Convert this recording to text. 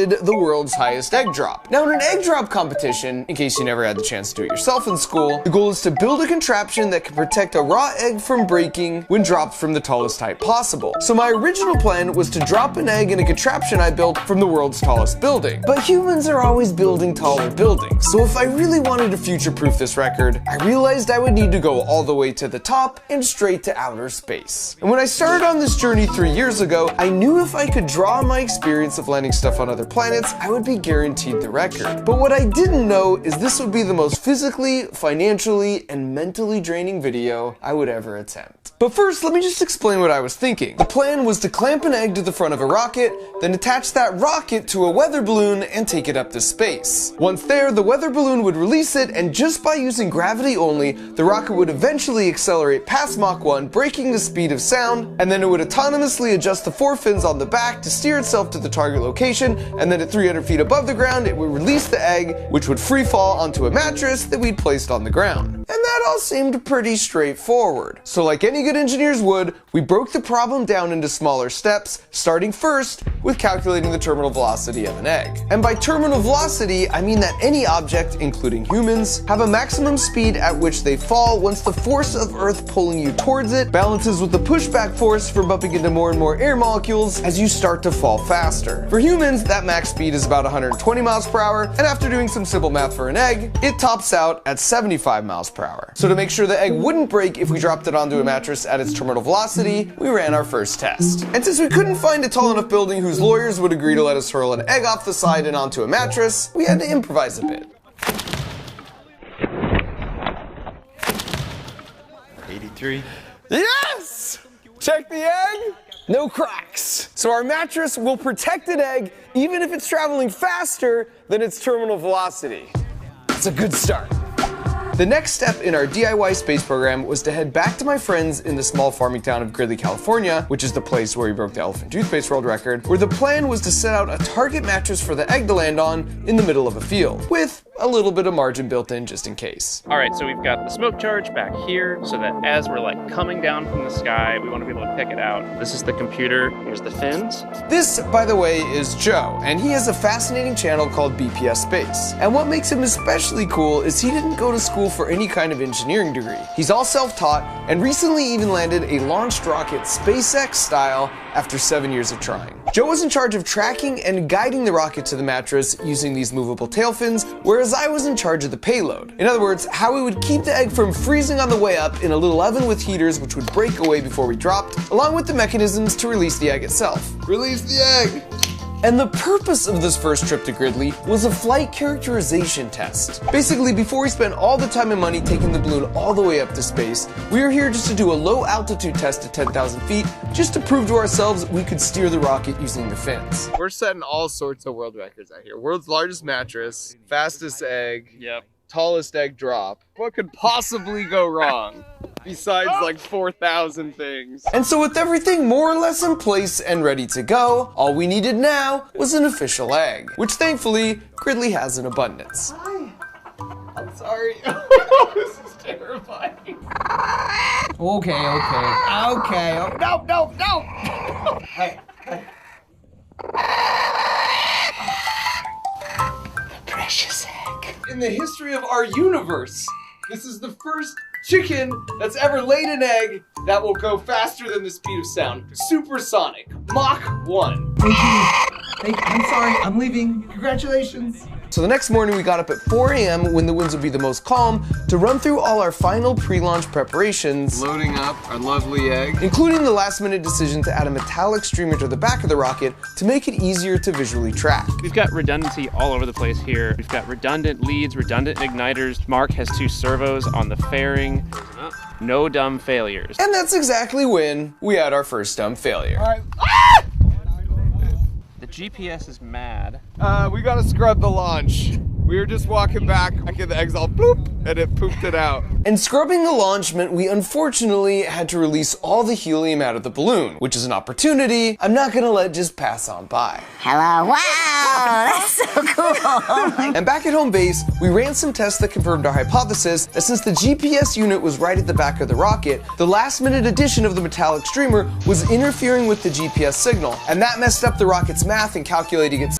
the world's highest egg drop. Now in an egg drop competition, in case you never had the chance to do it yourself in school, the goal is to build a contraption that can protect a raw egg from breaking when dropped from the tallest height possible. So my original plan was to drop an egg in a contraption I built from the world's tallest building. But humans are always building taller buildings, so if I really wanted to future-proof this record, I realized I would need to go all the way to the top and straight to outer space. And when I started on this journey 3 years ago, I knew if I could draw on my experience of landing stuff on other planets, I would be guaranteed the record. But what I didn't know is this would be the most physically, financially, and mentally draining video I would ever attempt. But first, let me just explain what I was thinking. The plan was to clamp an egg to the front of a rocket, then attach that rocket to a weather balloon and take it up to space. Once there, the weather balloon would release it, and just by using gravity only, the rocket would eventually accelerate past Mach 1, breaking the speed of sound, and then it would autonomously adjust the forefins on the back to steer itself to the target location, and then at 300 feet above the ground, it would release the egg, which would free fall onto a mattress that we'd placed on the ground. And that all seemed pretty straightforward. So like any good engineers would, we broke the problem down into smaller steps, starting first with calculating the terminal velocity of an egg. And by terminal velocity, I mean that any object, including humans, have a maximum speed at which they fall once the force of Earth pulling you towards it balances with the pushback force from bumping into more and more air molecules as you start to fall faster. For humans, that max speed is about 120 miles per hour, and after doing some simple math for an egg, it tops out at 75 miles per hour. So to make sure the egg wouldn't break if we dropped it onto a mattress at its terminal velocity, we ran our first test. And since we couldn't find a tall enough building whose lawyers would agree to let us hurl an egg off the side and onto a mattress, we had to improvise a bit. 83. Yes! Check the egg. No cracks. So our mattress will protect an egg even if it's traveling faster than its terminal velocity. That's a good start. The next step in our DIY space program was to head back to my friends in the small farming town of Gridley, California, which is the place where we broke the elephant toothpaste world record, where the plan was to set out a target mattress for the egg to land on in the middle of a field, with a little bit of margin built in just in case. All right, so we've got the smoke charge back here so that as we're like coming down from the sky, we want to be able to pick it out. This is the computer, here's the fins. This, by the way, is Joe, and he has a fascinating channel called BPS Space. And what makes him especially cool is he didn't go to school for any kind of engineering degree. He's all self-taught and recently even landed a launched rocket SpaceX style after 7 years of trying. Joe was in charge of tracking and guiding the rocket to the mattress using these movable tail fins, whereas I was in charge of the payload. In other words, how we would keep the egg from freezing on the way up in a little oven with heaters which would break away before we dropped, along with the mechanisms to release the egg itself. Release the egg! And the purpose of this first trip to Gridley was a flight characterization test. Basically, before we spent all the time and money taking the balloon all the way up to space, we were here just to do a low altitude test at 10,000 feet, just to prove to ourselves we could steer the rocket using the fins. We're setting all sorts of world records out here. World's largest mattress, fastest egg, Yep. tallest egg drop. What could possibly go wrong? Besides like 4,000 things. And so with everything more or less in place and ready to go, all we needed now was an official egg, which thankfully Gridley has in abundance. Hi. I'm sorry. This is terrifying. Okay. Oh, no. Hey. Precious egg. In the history of our universe, this is the first chicken that's ever laid an egg that will go faster than the speed of sound. Supersonic. Mach 1. Thank you. I'm sorry. I'm leaving. Congratulations. So the next morning we got up at 4 a.m. when the winds would be the most calm to run through all our final pre-launch preparations. Loading up our lovely egg. Including the last minute decision to add a metallic streamer to the back of the rocket to make it easier to visually track. We've got redundancy all over the place here. We've got redundant leads, redundant igniters. Mark has 2 servos on the fairing. No dumb failures. And that's exactly when we had our first dumb failure. All right. The GPS is mad. We gotta scrub the launch. We were just walking back, and the eggs all bloop, and it pooped it out. And scrubbing the launch meant we unfortunately had to release all the helium out of the balloon, which is an opportunity I'm not gonna let just pass on by. Hello, wow, that's so cool. And back at home base, we ran some tests that confirmed our hypothesis that since the GPS unit was right at the back of the rocket, the last minute addition of the metallic streamer was interfering with the GPS signal, and that messed up the rocket's math in calculating its